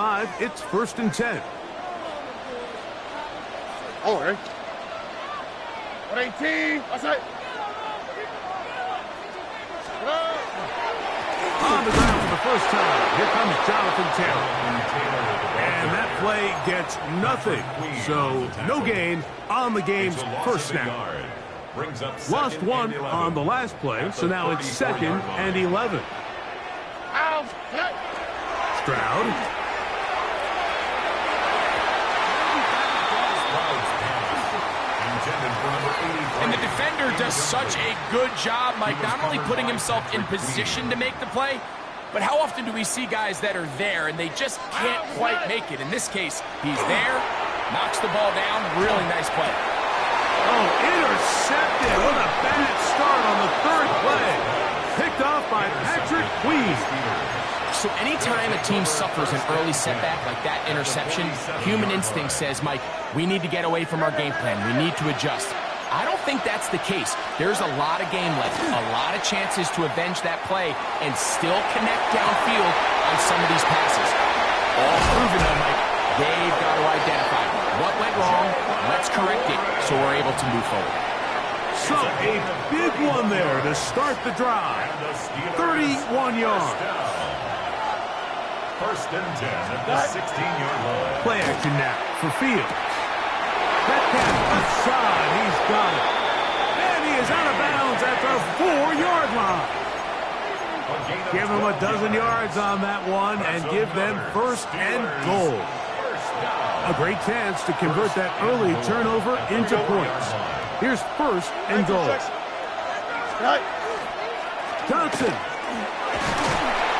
5. It's 1st and 10. Oh, right. 118. Outside. On the ground for the first time. Here comes Jonathan Taylor. And that play gets nothing. So no gain on the game's first snap. Lost one on the last play, so now it's 2nd and 11. Stroud. And the defender does such a good job, Mike, not only putting himself in position to make the play, but how often do we see guys that are there and they just can't quite make it? In this case, he's there, knocks the ball down, really nice play. Oh, intercepted. What a bad start on the 3rd play. Picked off by Patrick Queen. So anytime a team suffers an early setback like that interception, human instinct says, Mike, we need to get away from our game plan. We need to adjust. I don't think that's the case. There's a lot of game left, a lot of chances to avenge that play and still connect downfield on some of these passes. All proven though, Mike, they've got to identify what went wrong, let's correct it so we're able to move forward. So a big one there to start the drive. 31 yards. 1st and 10 at the 16-yard line. Play action now for Fields. That catch left side, he's got it. And he is out of bounds at the 4-yard line. Give him a dozen yards on that one and give them 1st and goal. A great chance to convert that early turnover into points. Here's 1st and goal. Johnson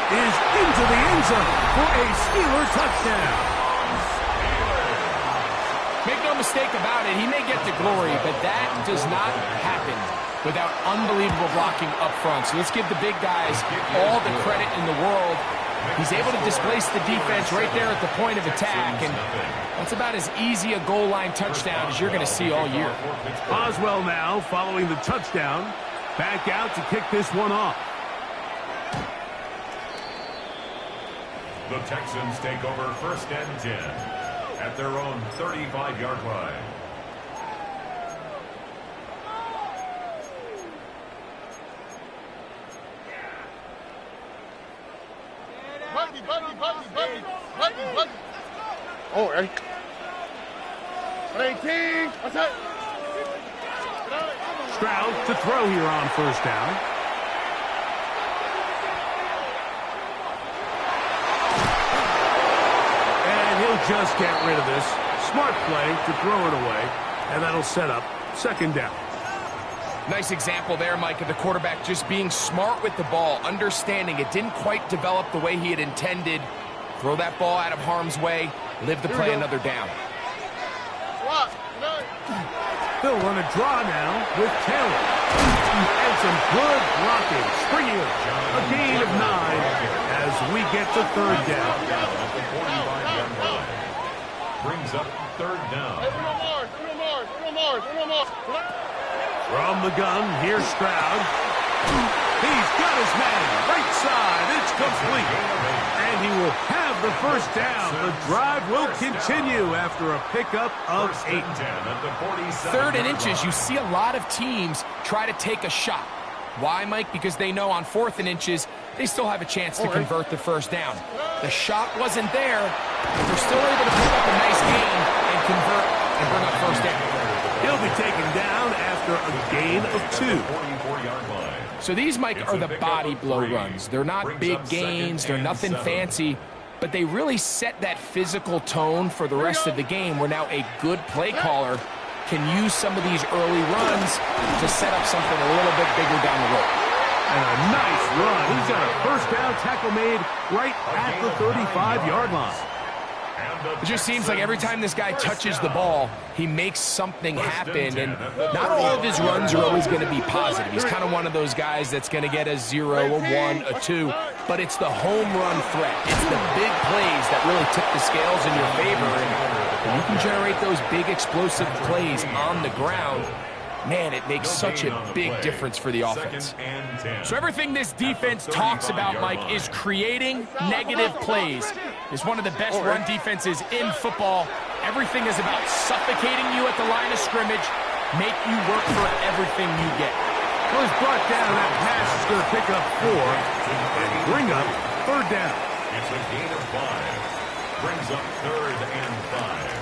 is into the end zone for a Steeler touchdown. Make no mistake about it, he may get to glory, but that does not happen without unbelievable blocking up front. So let's give the big guys all the credit in the world. He's able to displace the defense right there at the point of attack, and that's about as easy a goal line touchdown as you're going to see all year. Oswell now following the touchdown. Back out to kick this one off. The Texans take over 1st and 10 at their own 35-yard line. Buddy. Oh, right. 118. Outside. Stroud to throw here on 1st down. And he'll just get rid of this. Smart play to throw it away, and that'll set up 2nd down. Nice example there, Mike, of the quarterback just being smart with the ball, understanding it didn't quite develop the way he had intended. Throw that ball out of harm's way, live to play another down. They'll run a draw now with Taylor. And some good blocking. Springing a gain of 9 as we get to 3rd down. Brings up 3rd down. From the gun, here's Stroud. He's got his man. Right side, it's complete. And he will have the 1st down. The drive will continue after a pickup of 8. 3rd and inches, you see a lot of teams try to take a shot. Why, Mike? Because they know on 4th and inches, they still have a chance to convert the 1st down. The shot wasn't there, but they're still able to pick up a nice gain and convert and bring up 1st down. He'll be taken down after a gain of 2. So these, Mike, are the body blow runs. They're not big gains. They're nothing fancy. But they really set that physical tone for the rest of the game where now a good play caller can use some of these early runs to set up something a little bit bigger down the road. And a nice run. He's got a 1st down tackle made right at the 35-yard line. It just seems like every time this guy touches the ball, he makes something happen. And not all of his runs are always going to be positive. He's kind of one of those guys that's going to get a 0, a 1, a 2. But it's the home run threat. It's the big plays that really tip the scales in your favor. And you can generate those big explosive plays on the ground. Man, it makes such a big difference for the offense. So everything this defense talks about, Mike, is creating negative plays. is one of the best run defenses in football. Everything is about suffocating you at the line of scrimmage, make you work for everything you get. Well, he's brought down. That pass is going to pick up 4 and bring up third down. It's a gain of 5. Brings up 3rd and 5.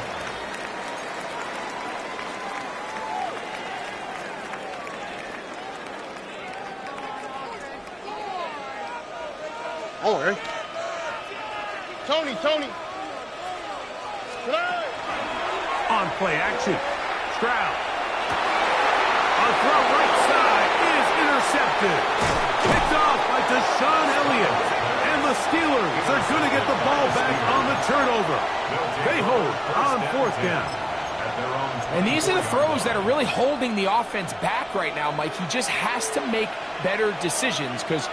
Oh, hey. Tony. On play action. Stroud. A throw right side is intercepted. Picked off by Deshaun Elliott. And the Steelers are going to get the ball back on the turnover. They hold on 4th down. And these are the throws that are really holding the offense back right now, Mike. He just has to make better decisions because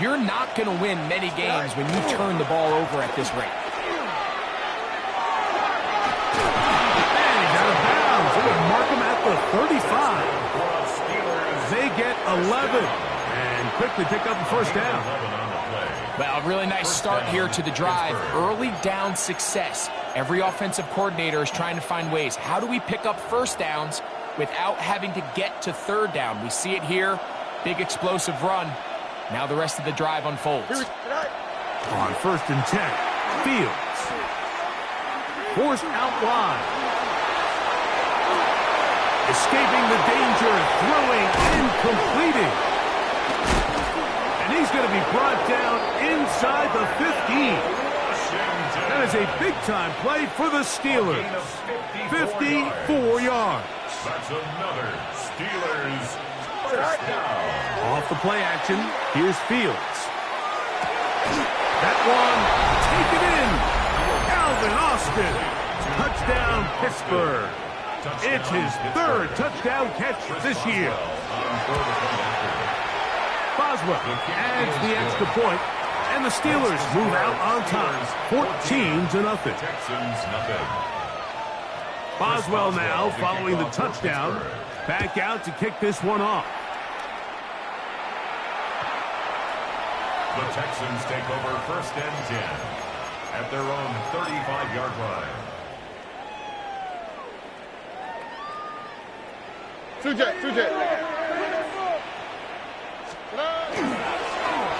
you're not going to win many games when you turn the ball over at this rate. And he's out of bounds. They would mark him at the 35. They get 11 and quickly pick up the first down. Well, a really nice start here to the drive. Early down success. Every offensive coordinator is trying to find ways. How do we pick up first downs without having to get to third down? We see it here. Big explosive run. Now the rest of the drive unfolds. On 1st and 10, Fields. Forced out wide. Escaping the danger, throwing and completing. And he's going to be brought down inside the 15. That is a big-time play for the Steelers. 54 yards. That's another Steelers first down. Off the play action, here's Fields. That one, taken in. Calvin Austin. Touchdown, Pittsburgh. It's his 3rd touchdown catch this year. Boswell adds the extra point, and the Steelers move out on top, 14-0. Boswell now following the touchdown, back out to kick this one off. The Texans take over 1st and 10 at their own 35-yard line. Two jet.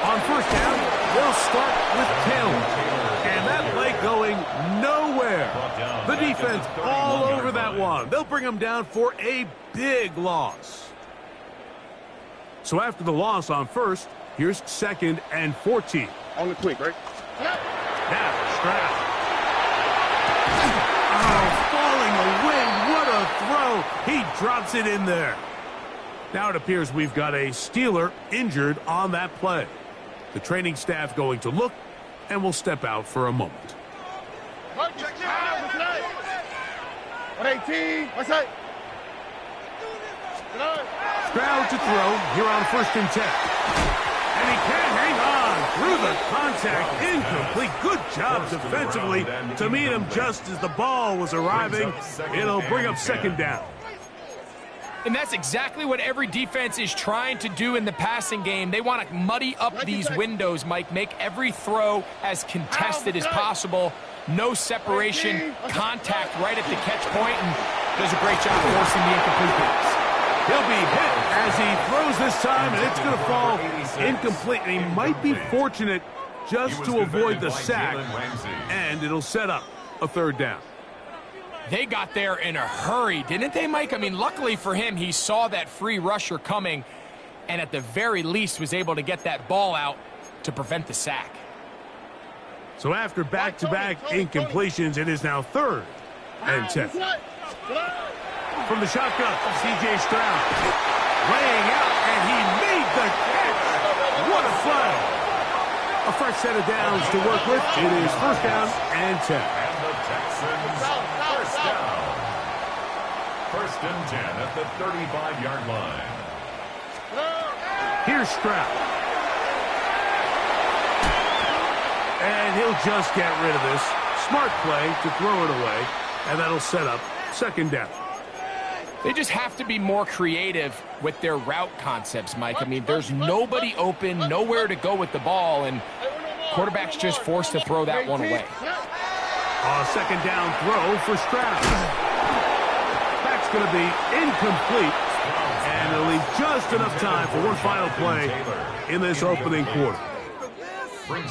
On 1st down, they'll start with Taylor. And that play going nowhere. The defense all over that one. They'll bring them down for a big loss. So after the loss on 1st, here's 2nd and 14. On the quick, right? Now, Stroud. Oh, falling away. What a throw. He drops it in there. Now it appears we've got a Steeler injured on that play. The training staff going to look, and we'll step out for a moment. 118. What's that? Stroud to throw here on 1st and 10. And he can't hang on through the contact. Incomplete. Good job defensively to meet him just as the ball was arriving. It'll bring up 2nd down. And that's exactly what every defense is trying to do in the passing game. They want to muddy up these windows, Mike, make every throw as contested as possible. No separation, contact right at the catch point, and does a great job forcing the incomplete pass. He'll be hit as he throws this time, and it's going to fall incomplete. And he might be fortunate just to avoid the sack, and it'll set up a 3rd down. They got there in a hurry, didn't they, Mike? I mean, luckily for him, he saw that free rusher coming and at the very least was able to get that ball out to prevent the sack. So after back-to-back incompletions, it is now 3rd and 10. From the shotgun, C.J. Stroud laying out, and he made the catch. What a play. A fresh set of downs to work with. It is 1st down and 10. And the Texans first down. 1st and 10 at the 35-yard line. Here's Stroud. And he'll just get rid of this. Smart play to throw it away, and that'll set up 2nd down. They just have to be more creative with their route concepts, Mike. I mean, there's nobody open, nowhere to go with the ball, and quarterback's just forced to throw that one away. A second down throw for Stroud. That's going to be incomplete. And it'll leave just enough time for one final play in this opening quarter.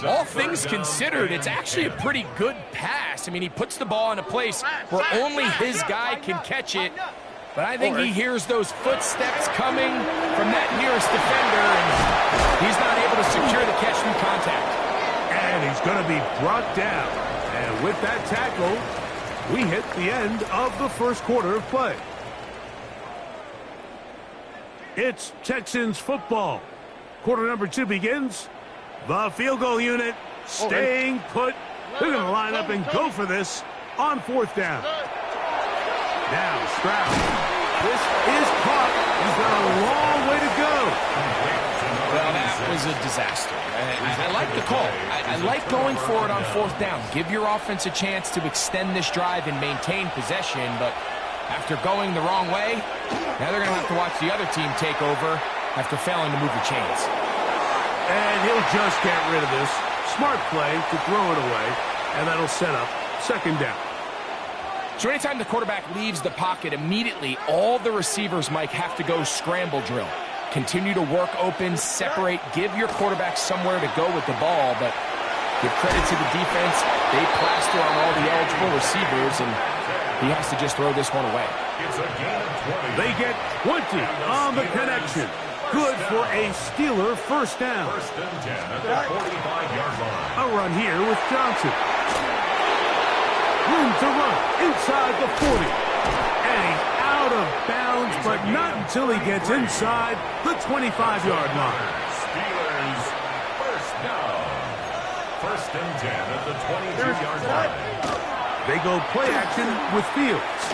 All things considered, it's actually a pretty good pass. I mean, he puts the ball in a place where only his guy can catch it. But I think he hears those footsteps coming from that nearest defender, and he's not able to secure the catch through contact. And he's going to be brought down. And with that tackle, we hit the end of the first quarter of play. It's Texans football. Quarter number 2 begins. The field goal unit staying put. They're going to line up and go for this on 4th down. Now Stroud. This is caught. He's got a long way to go. Well, that was a disaster. I like the call. I like going for it on 4th down. Give your offense a chance to extend this drive and maintain possession, but after going the wrong way, now they're going to have to watch the other team take over after failing to move the chains. And he'll just get rid of this. Smart play to throw it away, and that'll set up 2nd down. So anytime the quarterback leaves the pocket, immediately all the receivers, Mike, have to go scramble drill. Continue to work open, separate, give your quarterback somewhere to go with the ball, but give credit to the defense. They plaster on all the eligible receivers, and he has to just throw this one away. It's a gain of 20. They get 20 on the connection. Good for a Steeler 1st down. 1st and 10 at the 45-yard line. A run here with Johnson. Room to run inside the 40. And he's out of bounds, but not until he gets inside the 25-yard line. Steelers 1st down. 1st and 10 at the 22-yard line. They go play action with Fields.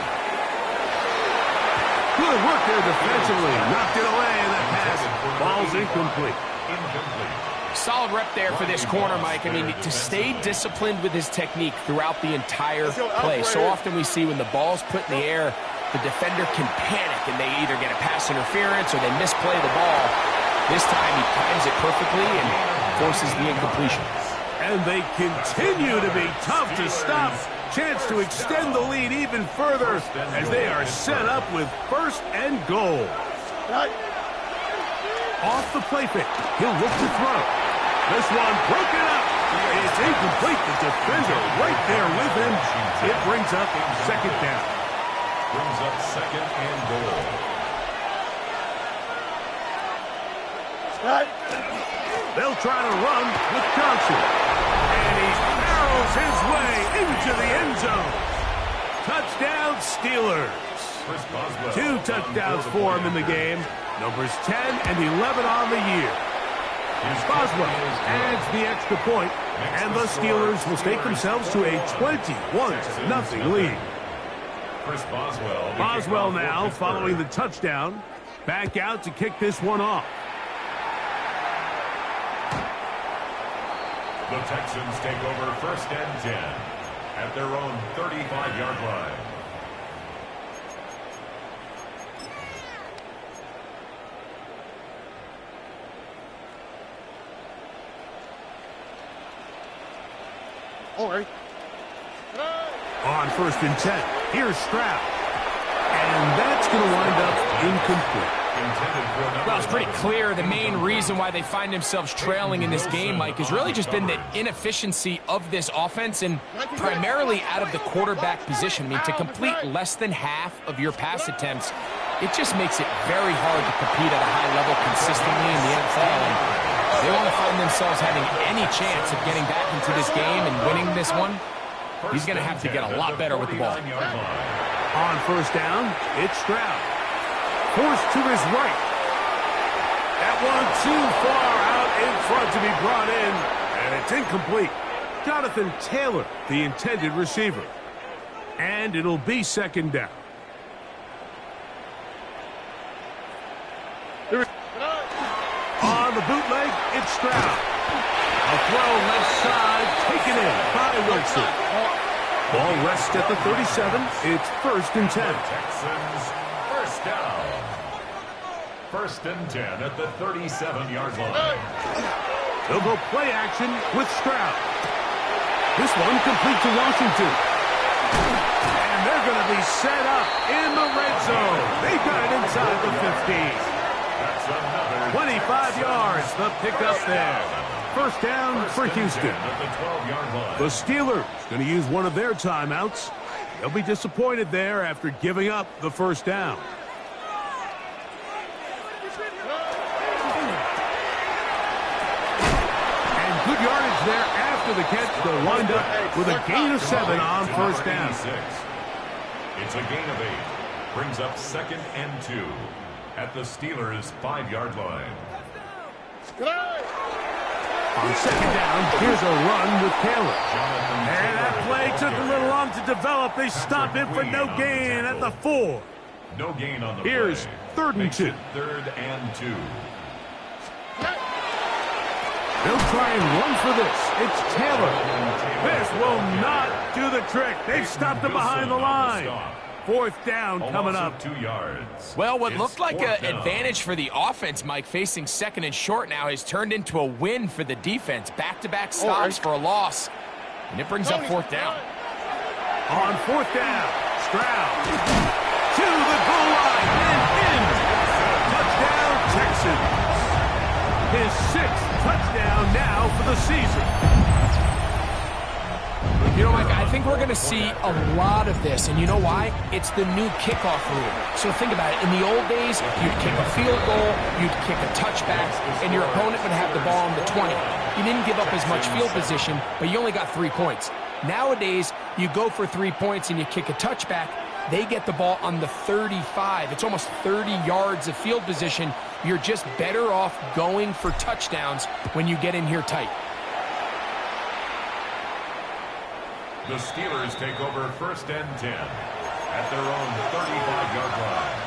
Good work there defensively. Knocked it away in that pass. Ball's incomplete. Solid rep there for this corner, Mike. I mean, to stay disciplined with his technique throughout the entire play. So often we see when the ball's put in the air, the defender can panic and they either get a pass interference or they misplay the ball. This time he times it perfectly and forces the incompletion. And they continue to be tough to stop. Chance to extend the lead even further as they are set up with 1st and goal. Off the play fake. He'll look to throw. This one broken up. It's incomplete. The defender right there with him. It brings up 2nd down. Brings up 2nd and goal. They'll try to run with Johnson. And he barrels his way into the end zone. Touchdown, Steelers. 2 touchdowns for him in the game. Numbers 10 and 11 on the year. Boswell adds the extra point, and the Steelers will stake themselves to a 21-0 lead. Boswell now, following the touchdown, back out to kick this one off. The Texans take over 1st and 10 at their own 35-yard line. On 1st and 10, here's Stroud. And that's going to wind up incomplete. Well, it's pretty clear the main reason why they find themselves trailing in this game, Mike, has really just been the inefficiency of this offense and primarily out of the quarterback position. I mean, to complete less than half of your pass attempts, it just makes it very hard to compete at a high level consistently in the NFL. And they want to find themselves having any chance of getting back into this game and winning this one. He's going to have to get a lot better with the ball. On 1st down, it's Stroud. Forced to his right. That one too far out in front to be brought in, and it's incomplete. Jonathan Taylor, the intended receiver. And it'll be 2nd down. On the bootleg, it's Stroud. A throw left side, taken in by Wilson. Ball rests at the 37. It's 1st and 10. Texans 1st down. 1st and 10 at the 37-yard line. They'll go play action with Stroud. This one complete to Washington. And they're going to be set up in the red zone. They got it inside the 15. 25 yards, the pickup there. First down for Houston. The Steelers going to use one of their timeouts. They'll be disappointed there after giving up the first down. And good yardage there after the catch. They'll wind up with a gain of 7 on first down. It's a gain of 8. Brings up 2nd and 2 at the Steelers' 5-yard line. On second down, here's a run with Taylor. And that play took a little long to develop. They stop it for no gain at the 4. No gain on the Here's play. 3rd and 2. 3rd and 2. They'll try and run for this. It's Taylor. This will not do the trick. They've stopped him behind the line. 4th down coming up. 2 yards. Well, what looked like an advantage for the offense, Mike, facing 2nd and short now, has turned into a win for the defense. Back-to-back stops for a loss. And it brings up 4th down. On 4th down, Stroud to the goal line and in. Touchdown, Texans. His 6th touchdown now for the season. You know, Mike, I think we're going to see a lot of this, and you know why? It's the new kickoff rule. So think about it. In the old days, you'd kick a field goal, you'd kick a touchback, and your opponent would have the ball on the 20. You didn't give up as much field position, but you only got 3 points. Nowadays, you go for 3 points and you kick a touchback, they get the ball on the 35. It's almost 30 yards of field position. You're just better off going for touchdowns when you get in here tight. The Steelers take over 1st and 10 at their own 35-yard line.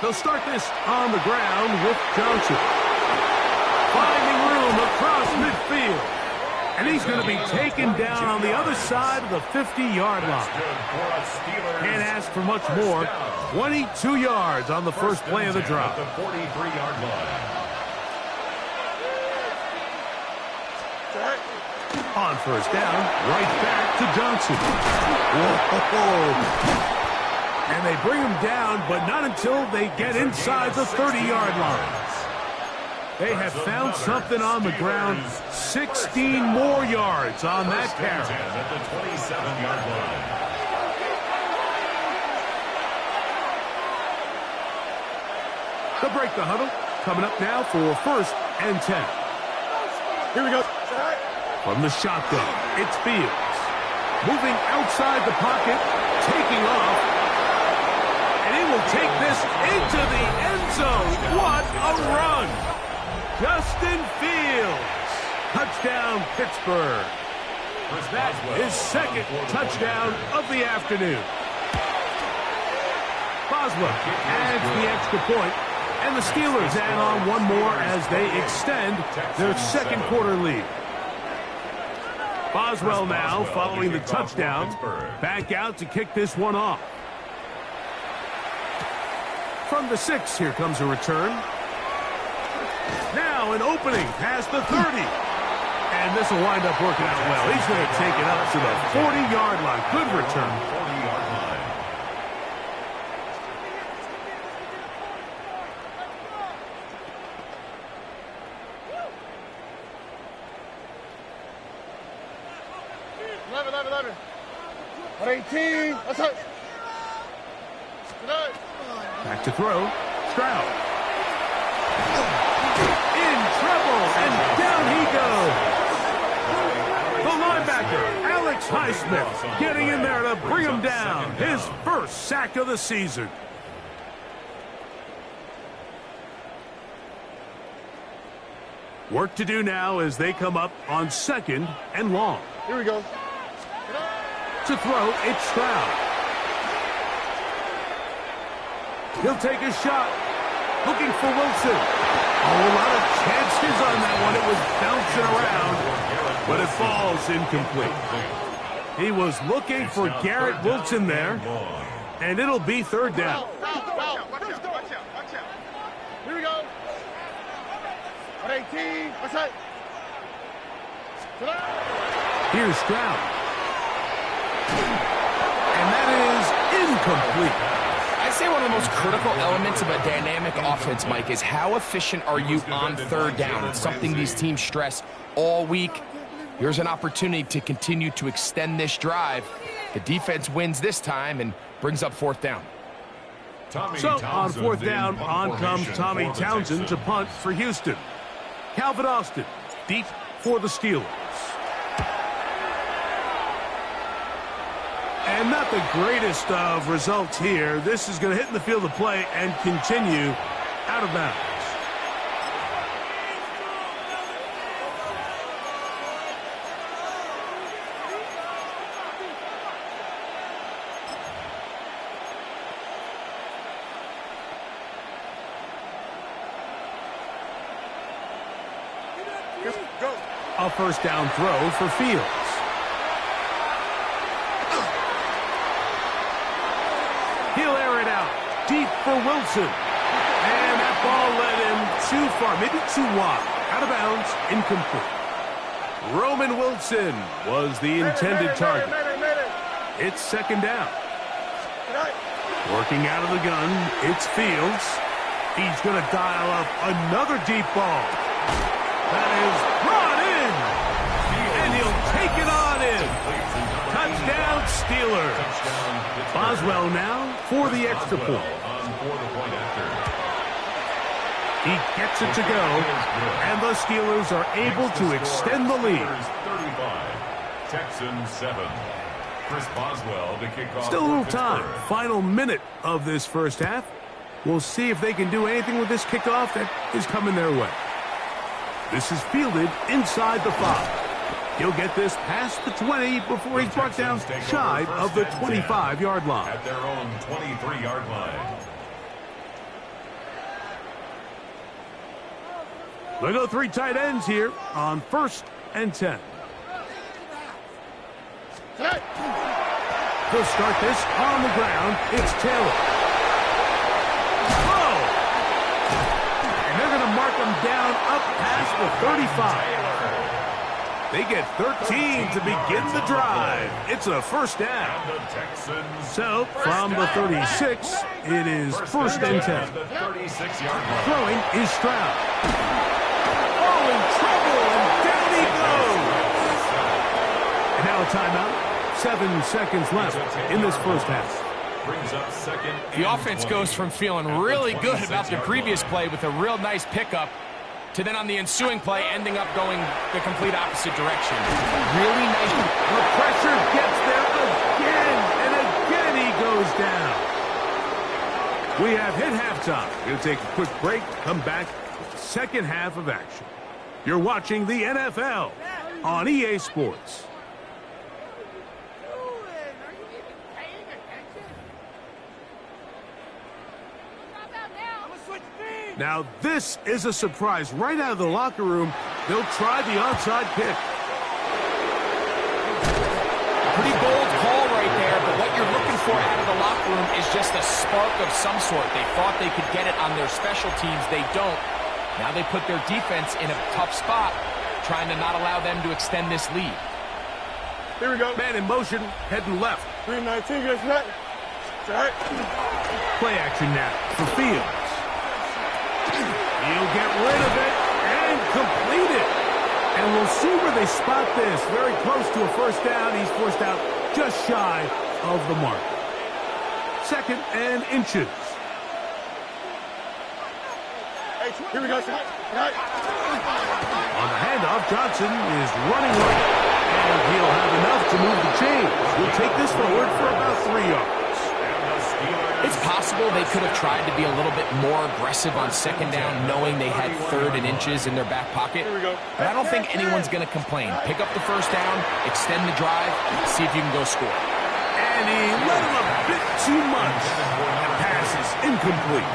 They'll start this on the ground with Johnson. Finding room across midfield. And he's going to be taken down on the other side of the 50-yard line. Can't ask for much more. 22 yards on the first play of the drive. The 43-yard line. On first down, right back to Johnson. Whoa. And they bring him down, but not until they get inside the 30-yard line. They have found something on the ground. 16 more yards on that carry. At the 27-yard line. They'll break the huddle. Coming up now for 1st and 10. Here we go. From the shotgun, it's Fields. Moving outside the pocket, taking off. And he will take this into the end zone. What a run! Justin Fields. Touchdown, Pittsburgh. That is 2nd touchdown of the afternoon. Boswell adds the extra point, and the Steelers add on one more as they extend their 2nd quarter lead. Boswell now, following the touchdown, back out to kick this one off. From the 6, here comes a return. Now an opening past the 30. And this will wind up working out well. He's going to take it up to the 40-yard line. Good return. 40-yard line. Eleven. 18. That's it. Back to throw. Stroud. In trouble, and down he goes. The linebacker, Alex Highsmith, getting in there to bring him down. His first sack of the season. Work to do now as they come up on 2nd and long. Here we go. To throw, it's Stroud. He'll take a shot. Looking for Wilson. A lot of chances on that one. It was bouncing around, but it falls incomplete. He was looking for Garrett Wilson there, and it'll be third down. Here we go. 18. What's that? Here's Stroud. And that is incomplete. I say one of the most critical elements of a dynamic offense, Mike, is how efficient are you on third down? It's something these teams stress all week. Here's an opportunity to continue to extend this drive. The defense wins this time and brings up fourth down. So on fourth down, on comes Tommy Townsend to punt for Houston. Calvin Austin, deep for the Steelers. And not the greatest of results here. This is going to hit in the field of play and continue out of bounds. A first down throw for Fields. He'll air it out deep for Wilson. And that ball led him too far, maybe too wide. Out of bounds, incomplete. Roman Wilson was the intended target. It's second down. Working out of the gun, it's Fields. He's going to dial up another deep ball. That is brought in. And he'll take it on in. Touchdown, Steelers. Boswell now for the extra point. He gets it to go, and the Steelers are able to extend the lead. 35, Texans 7. Chris Boswell to kick off. Still a little time. Final minute of this first half. We'll see if they can do anything with this kickoff that is coming their way. This is fielded inside the 5. He'll get this past the 20 before he's brought down shy of the 25-yard line. At their own 23-yard line. They go 3 tight ends here on 1st and 10. They'll start this on the ground. It's Taylor. Whoa! And they're going to mark him down up past the 35. They get 13 to begin the drive. It's a first down. So, from the 36, it is 1st and 10. Throwing is Stroud. Oh, in trouble, and down he goes. And now a timeout. 7 seconds left in this first half. The offense goes from feeling really good about the previous play with a real nice pickup to then on the ensuing play ending up going the complete opposite direction. Really nice. The pressure gets there again, and again he goes down. We have hit halftime. We'll take a quick break, come back with the second half of action. You're watching the NFL on EA Sports. Now, this is a surprise. Right out of the locker room, they'll try the onside kick. Pretty bold call right there, but what you're looking for out of the locker room is just a spark of some sort. They thought they could get it on their special teams. They don't. Now they put their defense in a tough spot, trying to not allow them to extend this lead. Here we go. Man in motion, heading left. 319, guys. Right. Play action now for Fields. He'll get rid of it and complete it. And we'll see where they spot this. Very close to a first down. He's forced out just shy of the mark. 2nd and inches. Here we go. Right. On the handoff, Johnson is running right. And he'll have enough to move the chains. He'll take this forward for about 3 yards. It's possible they could have tried to be a little bit more aggressive on second down, knowing they had 3rd and inches in their back pocket. But I don't think anyone's going to complain. Pick up the first down, extend the drive, see if you can go score. And he let him a bit too much. Pass is incomplete.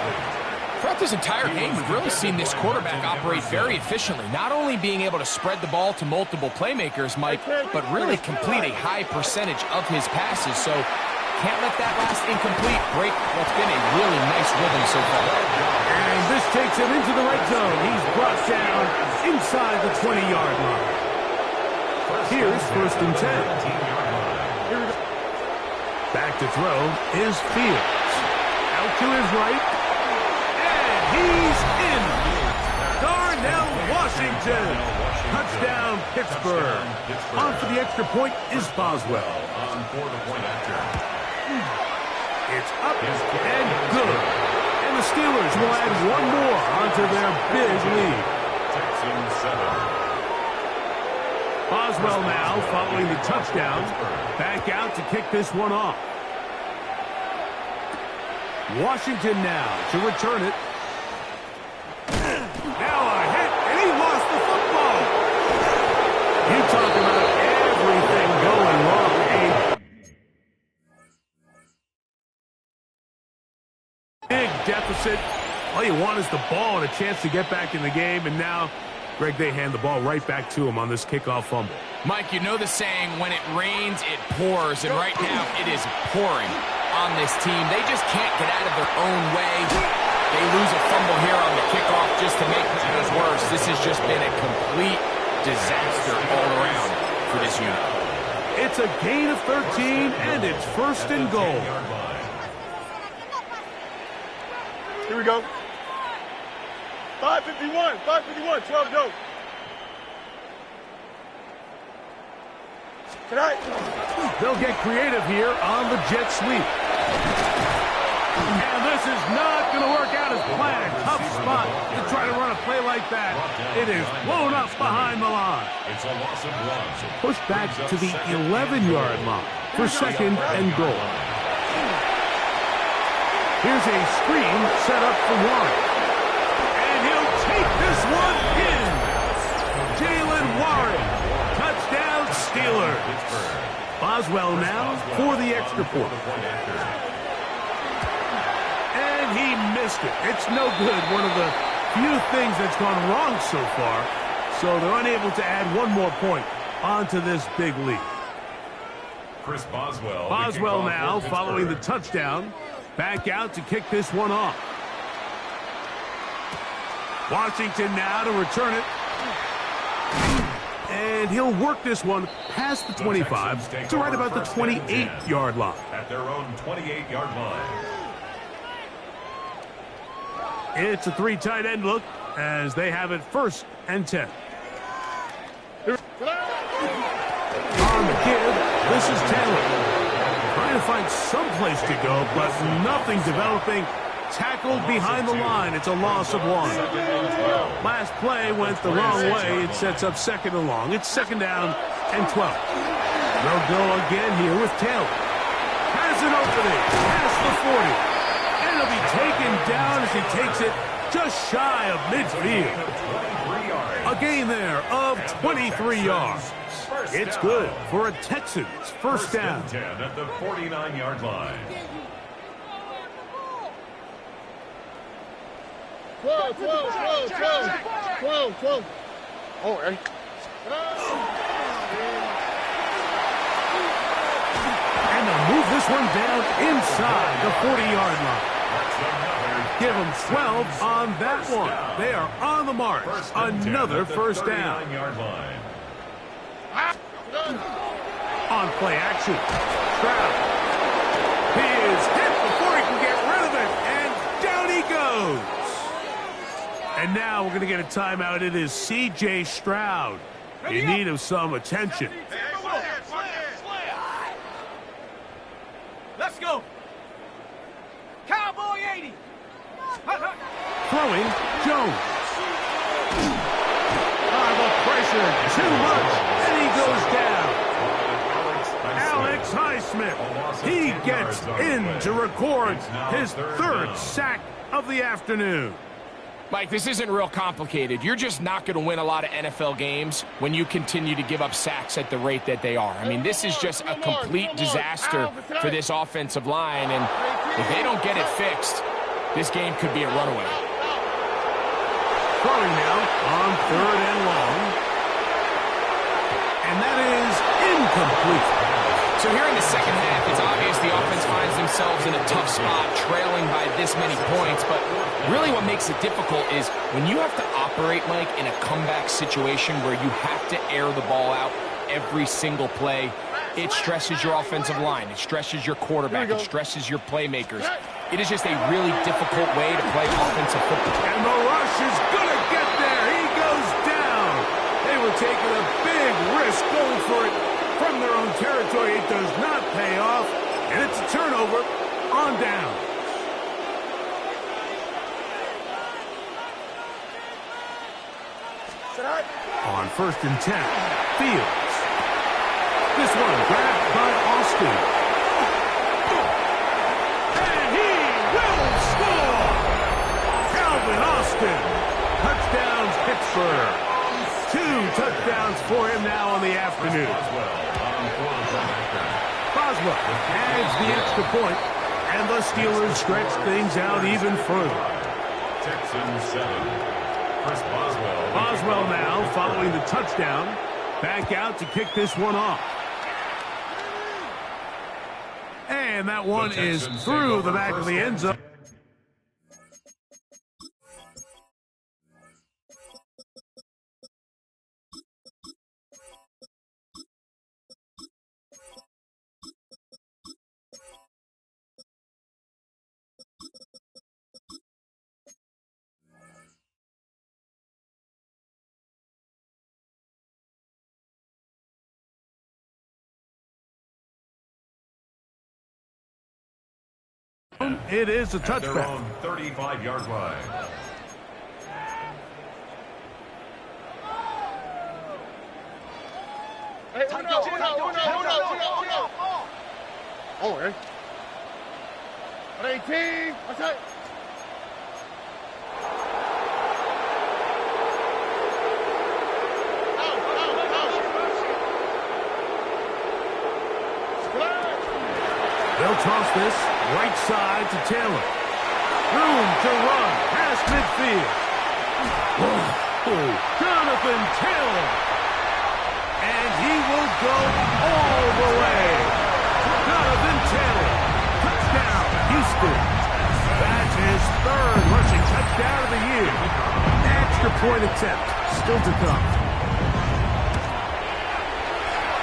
Throughout this entire game, we've really seen this quarterback operate very efficiently, not only being able to spread the ball to multiple playmakers, Mike, but really complete a high percentage of his passes. So can't let that last incomplete break what's been a really nice rhythm so far. And this takes him into the red zone. He's brought down inside the 20-yard line. Here's 1st and 10. Back to throw is Fields. Out to his right. And he's in. Darnell Washington. Touchdown, Pittsburgh. On for the extra point is Boswell. On for the point after. It's up and good. And the Steelers will add one more onto their big lead. Texans 7. Boswell now following the touchdown. Back out to kick this one off. Washington now to return it. Now a hit, and he lost the football. You talk about everything going wrong. A big deficit. All you want is the ball and a chance to get back in the game, and now Greg, they hand the ball right back to him on this kickoff fumble. Mike, you know the saying, when it rains, it pours, and right now it is pouring on this team. They just can't get out of their own way. They lose a fumble here on the kickoff just to make matters worse. This has just been a complete disaster all around for this unit. It's a gain of 13, and it's 1st and goal. Here we go. 5:51, 12 go. Tonight. They'll get creative here on the jet sweep. And this is not going to work out as planned. Tough spot to try to run a play like that. It is blown up behind the line. It's a loss of 1. Pushed back to the 11-yard line for 2nd and goal. Here's a screen set up for Warren. Take this one in. Jalen Warren. Touchdown, Steelers. Boswell now for the extra point. And he missed it. It's no good. One of the few things that's gone wrong so far. So they're unable to add one more point onto this big lead. Chris Boswell. Boswell now following the touchdown. Back out to kick this one off. Washington now to return it. And he'll work this one past the 25 to right about the 28-yard line. At their own 28-yard line. It's a 3 tight end look as they have it 1st and 10. On the give, this is Taylor. Trying to find some place to go, but nothing developing. Tackled behind the line. It's a loss of 1. Last play went the wrong way. It sets up 2nd and long. It's 2nd down and 12. They'll go again here with Taylor. Has an opening past the 40. And it'll be taken down as he takes it just shy of midfield. A gain there of 23 yards. It's good for a Texans 1st down. 10 at the 49-yard line. 12. Oh, hey. And they'll move this one down inside the 40-yard line. Give them 12 on that one. They are on the mark. Another 1st down. On play action. Stroud. He is hit before he can get rid of it. And down he goes. And now we're going to get a timeout. It is C.J. Stroud in need of some attention. Let's go. Cowboy 80. Throwing, Jones. The pressure, too much, and he goes down. Alex Highsmith, he gets in to record his 3rd sack of the afternoon. Mike, this isn't real complicated. You're just not going to win a lot of NFL games when you continue to give up sacks at the rate that they are. I mean, this is just a complete disaster for this offensive line, and if they don't get it fixed, this game could be a runaway. throwing now on 3rd and long. And that is incomplete. So here in the second half, it's obvious the offense finds themselves in a tough spot, trailing by this many points. But really what makes it difficult is when you have to operate, Mike, in a comeback situation where you have to air the ball out every single play, it stresses your offensive line. It stresses your quarterback. It stresses your playmakers. It is just a really difficult way to play offensive football. And the rush is going to get there. He goes down. They were taking a big risk going for it from their own territory. It does not pay off. And it's a turnover on down. On 1st and 10, Fields. This one grabbed by Austin. And he will score! Calvin Austin. Touchdowns, Pittsburgh. 2 touchdowns for him now on the afternoon. Boswell adds the extra point, and the Steelers stretch things out even further. Texans 7. Chris Boswell. Boswell now following the touchdown. Back out to kick this one off. And that one is through the back of the end zone. It is a touchback. Their own 35-yard line. Hey, oh, hey. 18. What's that? They'll toss this right side to Taylor. Room to run past midfield. Oh, Jonathan Taylor. And he will go all the way. Jonathan Taylor. Touchdown, Houston. That's his 3rd rushing touchdown of the year. Extra point attempt still to come.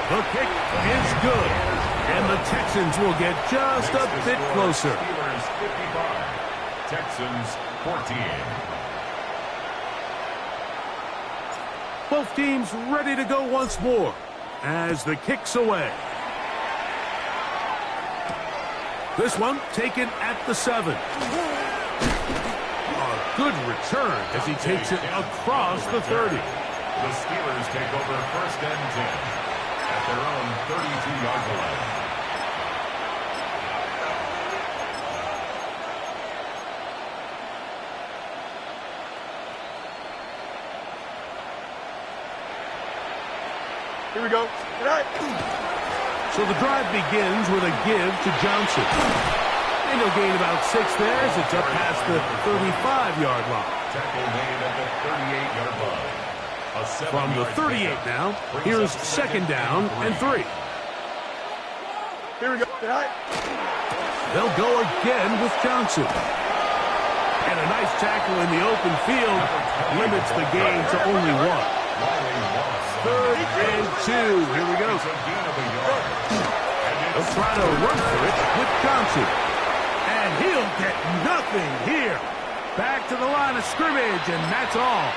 The kick is good. And the Texans will get just a bit closer. Steelers 55. Texans 14. Both teams ready to go once more as the kick's away. This one taken at the 7. A good return as he takes it across the 30. The Steelers take over 1st and 10 at their own 32-yard line. Here we go. So the drive begins with a give to Johnson. And he'll gain about 6 there as it's up past the 35-yard line. Tackle made at the 38-yard line. From the 38 now, here's 2nd down and 3. Here we go. They'll go again with Johnson. And a nice tackle in the open field limits the gain to only 1. 3rd and 2. Here we go. They'll try to run for it with Johnson. And he'll get nothing here. Back to the line of scrimmage, and that's all.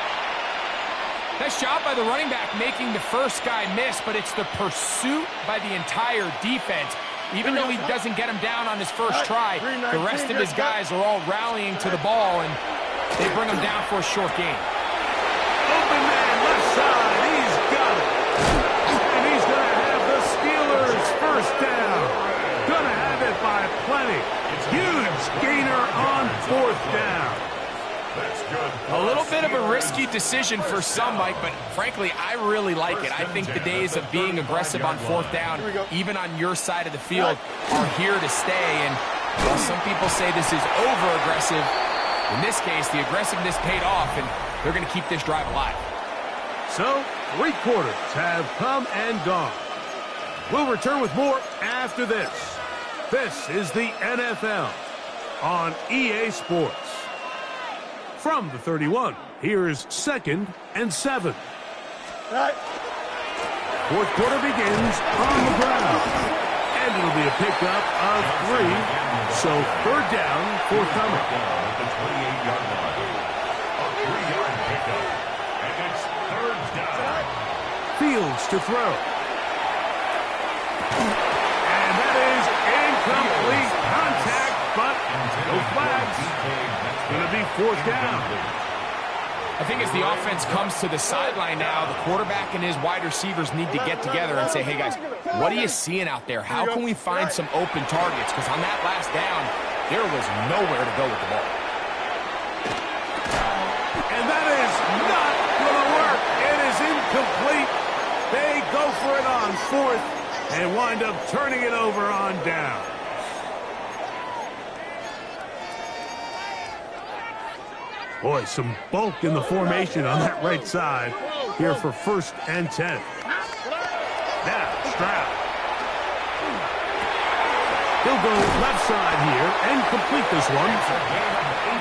Nice job by the running back making the first guy miss, but it's the pursuit by the entire defense. Even though he doesn't get him down on his first try, the rest of his guys are all rallying to the ball, and they bring him down for a short gain. Open man, left side, he's got it. And he's going to have the Steelers first down. Going to have it by plenty. Huge gainer on 4th down. That's good. A little bit of a risky decision for some, Mike, but frankly, I really like it. I think the days of being aggressive on 4th down, even on your side of the field, are here to stay. And while some people say this is over-aggressive, In this case, the aggressiveness paid off, and they're going to keep this drive alive. So, 3 quarters have come and gone. We'll return with more after this. This is the NFL on EA Sports. From the 31, here's 2nd and 7. Fourth quarter begins on the ground. And it'll be a pickup of 3. So 3rd down, forthcoming. At the 28-yard line. A 3-yard pickup. And it's 3rd down. Fields to throw. And that is incomplete contact, but no flags. It's going to be 4th down. I think as the offense comes to the sideline now, the quarterback and his wide receivers need to get together and say, hey, guys, what are you seeing out there? How can we find some open targets? Because on that last down, there was nowhere to go with the ball. And that is not going to work. It is incomplete. They go for it on 4th and wind up turning it over on down. Boy, some bulk in the formation on that right side here for 1st and 10. Now, Stroud. He'll go left side here and complete this one.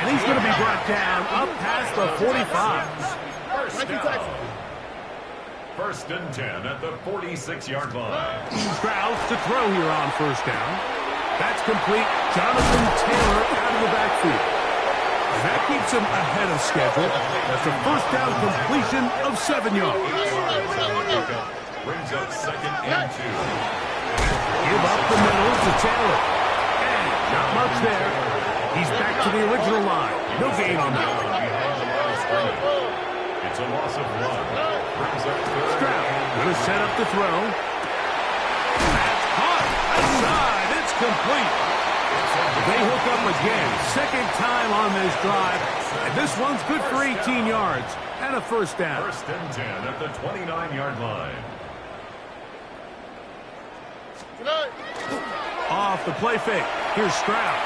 And he's going to be brought down up past the 45. First and 10 at the 46-yard line. Stroud to throw here on 1st down. That's complete. Jonathan Taylor out of the backfield. And that keeps him ahead of schedule. That's a 1st down completion of 7 yards. Brings up 2nd and 2. Give up the middle to Taylor. And not much there. He's back to the original line. No gain on that one. It's a loss of 1. Brings up 3rd. Stroud going to set up the throw. That's caught. Outside. It's complete. They hook up again. 2nd time on this drive. And this one's good for 18 yards and a 1st down. 1st and 10 at the 29-yard line. Off the play fake. Here's Stroud.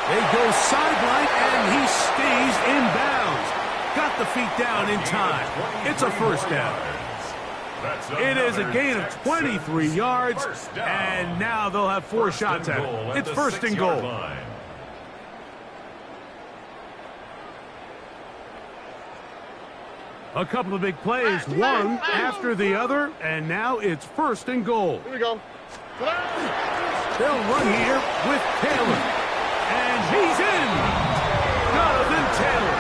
They go sideline, and he stays in bounds. Got the feet down in time. It's a 1st down. It is a gain of 23 yards, and now they'll have 4 shots at it. It's 1st and goal. A couple of big plays, one after the other, and now it's 1st and goal. Here we go. They'll run here with Taylor, and he's in. Jonathan Taylor,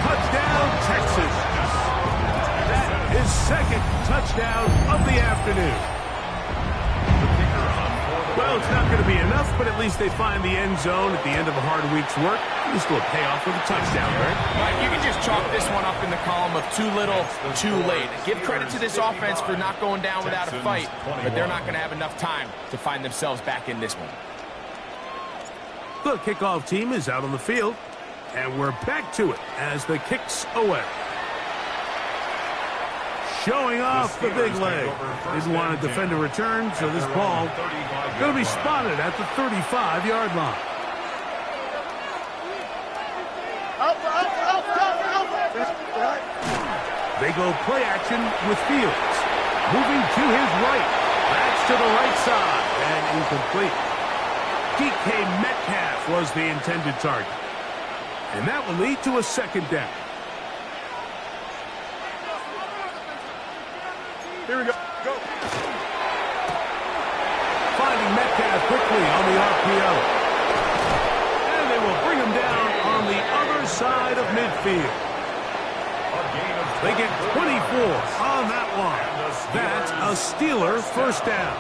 touchdown, Texas. That is 2nd touchdown of the afternoon. Well, it's not going to be enough, but at least they find the end zone at the end of a hard week's work. This will pay off with a touchdown, right? Right, you can just chalk this one up in the column of too little, too late. Give credit to this offense for not going down without a fight, but they're not going to have enough time to find themselves back in this one. The kickoff team is out on the field, and we're back to it as the kick's away. Showing off the big leg. Didn't want to defend a return, so this ball going to be spotted at the 35-yard line. They go play action with Fields. Moving to his right. That's to the right side and incomplete. DK Metcalf was the intended target. And that will lead to a 2nd down. Here we go. Go. Finding Metcalf quickly on the RPO. And they will bring him down on the other side of midfield. They get 24 on that one. That's a Steeler 1st down.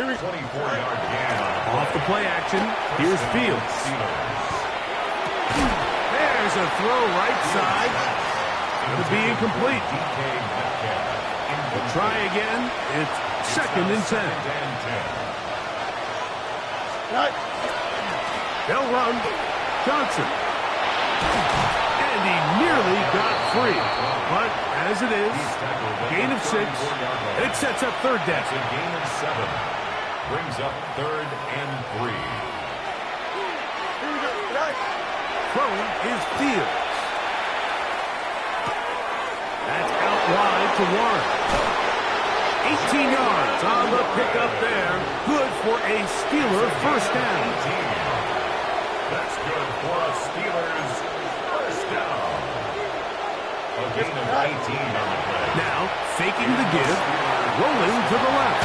Here we 24-yard gain. Off the play action, here's Fields. There's a throw right side. Going to be incomplete. We'll try again. It's 2nd and 10. They'll run. Johnson. And he nearly got free. But as it is, gain of 6. It sets up 3rd down. It's a gain of 7. Brings up 3rd and 3. throwing is Fields. That's out wide to Warren. 18 yards on the pickup there. Good for a Steeler first down. That's good for a Steelers first down. A gain of 18 on the play. Now, faking the give, rolling to the left.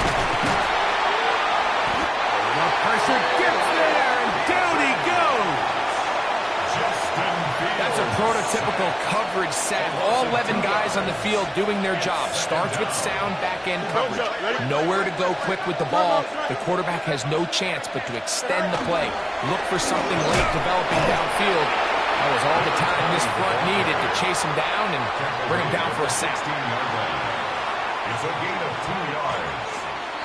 The pressure gets there, and down he goes. That's a prototypical coverage sack. All 11 guys on the field doing their job. Starts with sound back-end coverage. Nowhere to go quick with the ball. The quarterback has no chance but to extend the play. Look for something late developing downfield. That was all the time this front needed to chase him down and bring him down for a sack. It's a gain of 2 yards,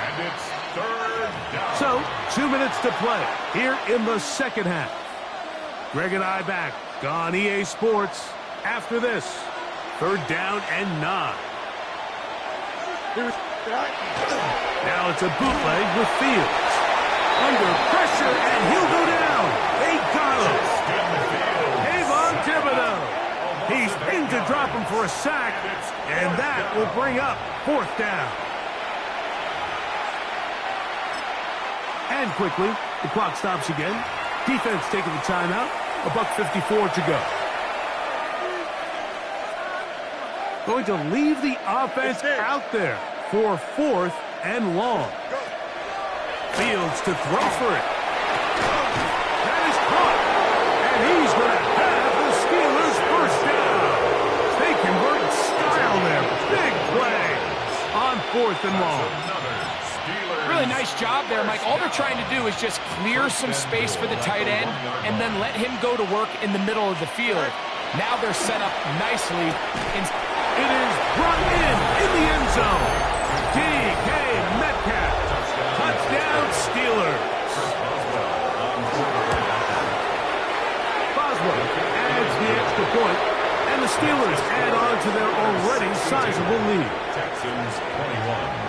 and it's third down. So, 2 minutes to play here in the second half. Greg and I back on EA Sports after this. Third down and 9. Now it's a bootleg with Fields. Under pressure, and he'll go down. They got him. Avon Thibodeau. He's in to drop him for a sack, and that will bring up fourth down. And quickly, the clock stops again. Defense taking the timeout. $1:54 to go. Going to leave the offense out there for fourth and long. Fields to throw for it. That is caught. And he's going to have the Steelers first down. They convert in style there. Big play on fourth and long. Really nice job there, Mike. All they're trying to do is just clear some space for the tight end and then let him go to work in the middle of the field. Now they're set up nicely. It is brought in the end zone. DK Metcalf. Touchdown, Steelers. Boswell adds the extra point, and the Steelers add on to their already sizable lead. Texans 21.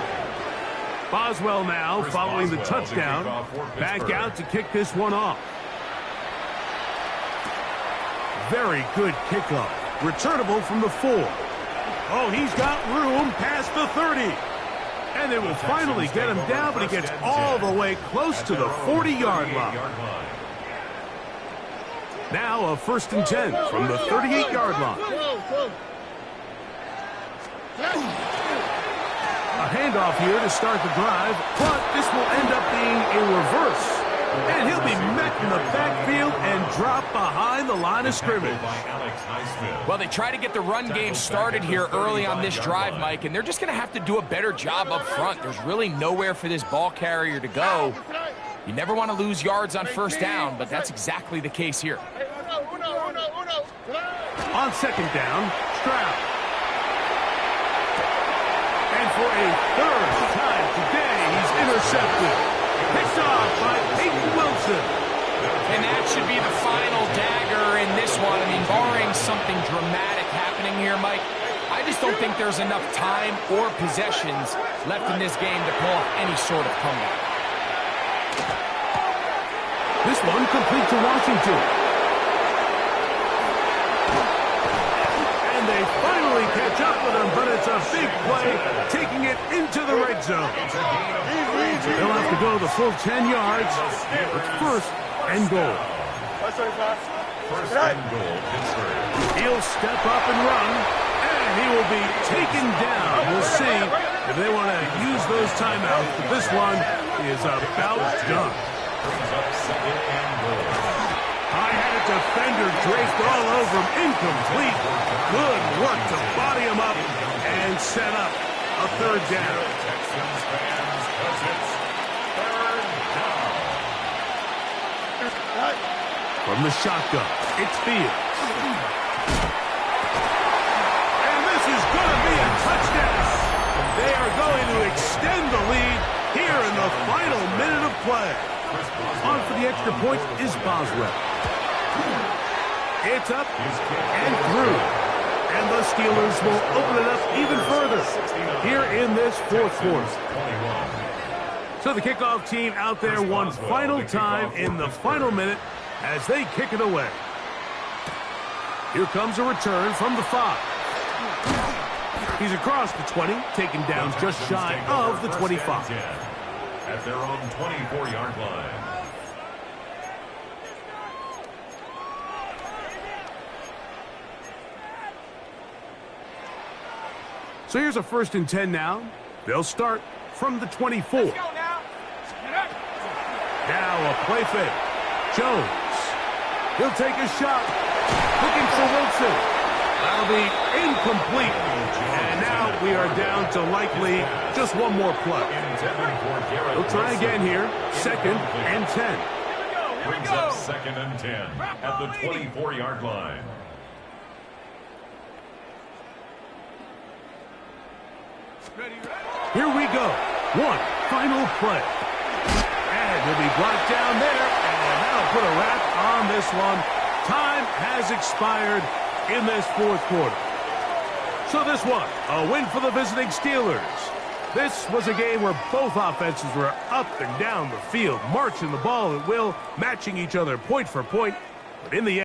Boswell now, following the touchdown, back out to kick this one off. Very good kickoff. Returnable from the 4. Oh, he's got room past the 30. And they will finally get him down, but he gets all the way close to the 40-yard line. Now a 1st and 10 from the 38-yard line. A handoff here to start the drive, but this will end up being a reverse. And he'll be met in the backfield and dropped behind the line of scrimmage. Well, they try to get the run game started here early on this drive, Mike, and they're just going to have to do a better job up front. There's really nowhere for this ball carrier to go. You never want to lose yards on first down, but that's exactly the case here. On second down, Stroud. And for a third time today, he's intercepted. Picked off by Peyton Wilson. And that should be the final dagger in this one. I mean, barring something dramatic happening here, Mike, I just don't think there's enough time or possessions left in this game to pull off any sort of comeback. This one complete to Washington. And they finally catch up with him, but it's a big play, taking it into the red zone. They'll have to go the full 10 yards. It's 1st and goal. First and goal, Pittsburgh. He'll step up and run, and he will be taken down. We'll see if they want to use those timeouts, but this one is about done. Brings up 2nd and goal. High-headed defender draped all over him, incomplete. Good work to body him up and set up a 3rd down. Texans fans, because it's 3rd down. From the shotgun, it's Fields. And this is going to be a touchdown. They are going to extend the lead here in the final minute of play. On for the extra point is Boswell. It's up and through. And the Steelers will open it up even further here in this 4th quarter. So the kickoff team out there one final time in the final minute as they kick it away. Here comes a return from the 5. He's across the 20, taken down just shy of the 25. At their own 24-yard line. So here's a 1st and 10 now. They'll start from the 24. Now a play fake. Jones. He'll take a shot. Looking for Wilson. That'll be incomplete. And now we are down to likely just one more play. He'll try again here. 2nd and 10. Brings up 2nd and 10 at the 24-yard line. Here we go. One final play. And he'll be brought down there. And that'll put a wrap on this one. Time has expired in this 4th quarter. So this one, a win for the visiting Steelers. This was a game where both offenses were up and down the field, marching the ball at will, matching each other point for point. But in the end,